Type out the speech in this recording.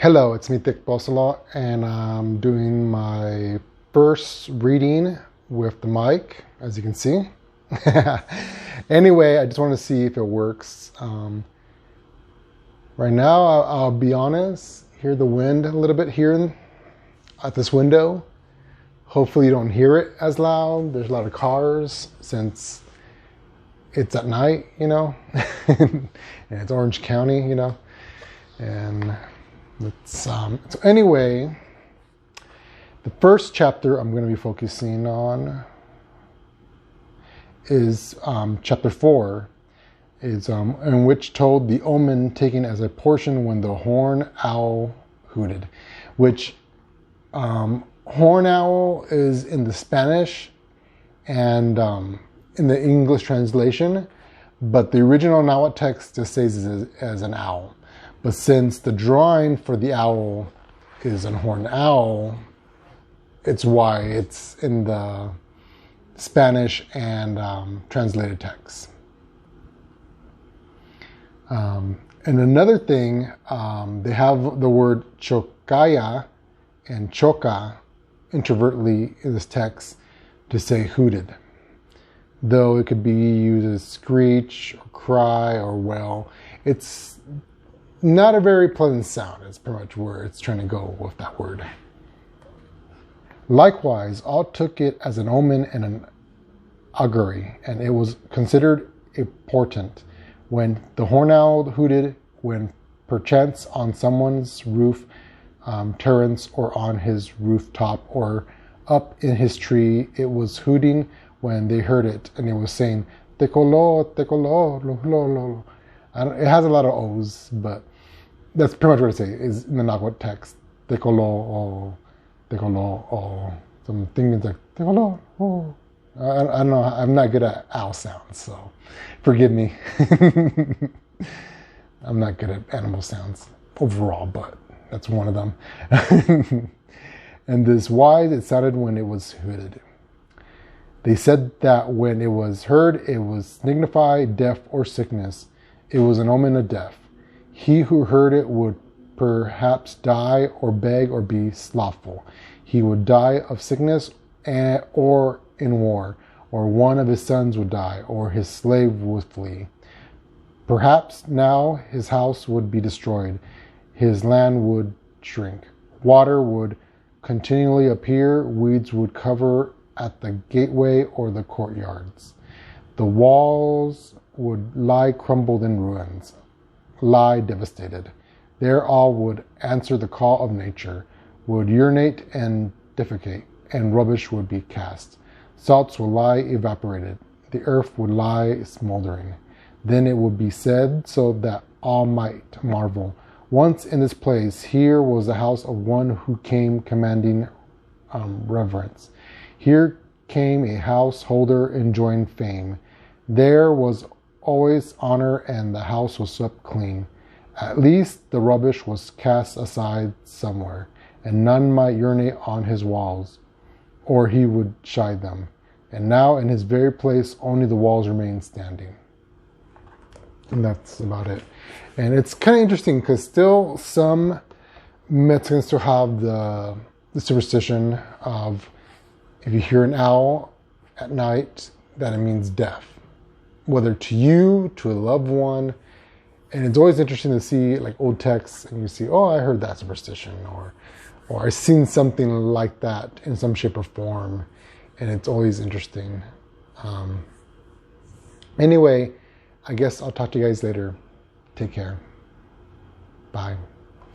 Hello, it's me, Thick Bosala, and I'm doing my first reading with the mic, as you can see. Anyway, I just want to see if it works. Right now, I'll be honest, hear the wind a little bit here at this window. Hopefully you don't hear it as loud. There's a lot of cars since it's at night, and it's Orange County, and so anyway, the first chapter I'm going to be focusing on is chapter 4, is in which told the omen taken as a portion when the horn owl hooted, which horn owl is in the Spanish and in the English translation, but the original Nahuatl text just says it as an owl. But since the drawing for the owl is a horned owl, it's why it's in the Spanish and translated text. And another thing, they have the word chocaya and choca introvertly in this text to say hooted, though it could be used as screech or cry or wail. It's not a very pleasant sound. It's pretty much where it's trying to go with that word. Likewise, all took it as an omen and an augury, and it was considered important when the horn owl hooted, when perchance on someone's roof terrace or on his rooftop or up in his tree, it was hooting when they heard it, and it was saying tecolo, tecolo, lo, lo, lo. It has a lot of O's, but that's pretty much what it says is in the Nahuatl text. Tecolo, tecolo. Some things like tecolo. I don't know. I'm not good at owl sounds, so forgive me. I'm not good at animal sounds overall, but that's one of them. And this wise it sounded when it was hooted. They said that when it was heard, it was signify death or sickness. It was an omen of death. He who heard it would perhaps die or beg or be slothful. He would die of sickness or in war, or one of his sons would die, or his slave would flee. Perhaps now his house would be destroyed. His land would shrink. Water would continually appear. Weeds would cover at the gateway or the courtyards. The walls would lie crumbled in ruins, lie devastated. There all would answer the call of nature, would urinate and defecate, and rubbish would be cast. Salts would lie evaporated. The earth would lie smoldering. Then it would be said so that all might marvel. Once in this place, here was the house of one who came commanding reverence. Here came a householder enjoying fame. There was always honor, and the house was swept clean. At least the rubbish was cast aside somewhere, and none might urinate on his walls, or he would chide them. And now in his very place only the walls remain standing. And that's about it. And it's kind of interesting because still some Mexicans still have the superstition of if you hear an owl at night, that it means death. Whether to you, to a loved one. And it's always interesting to see like old texts and you see, oh, I heard that superstition, or I've seen something like that in some shape or form. And it's always interesting. Anyway, I guess I'll talk to you guys later. Take care. Bye.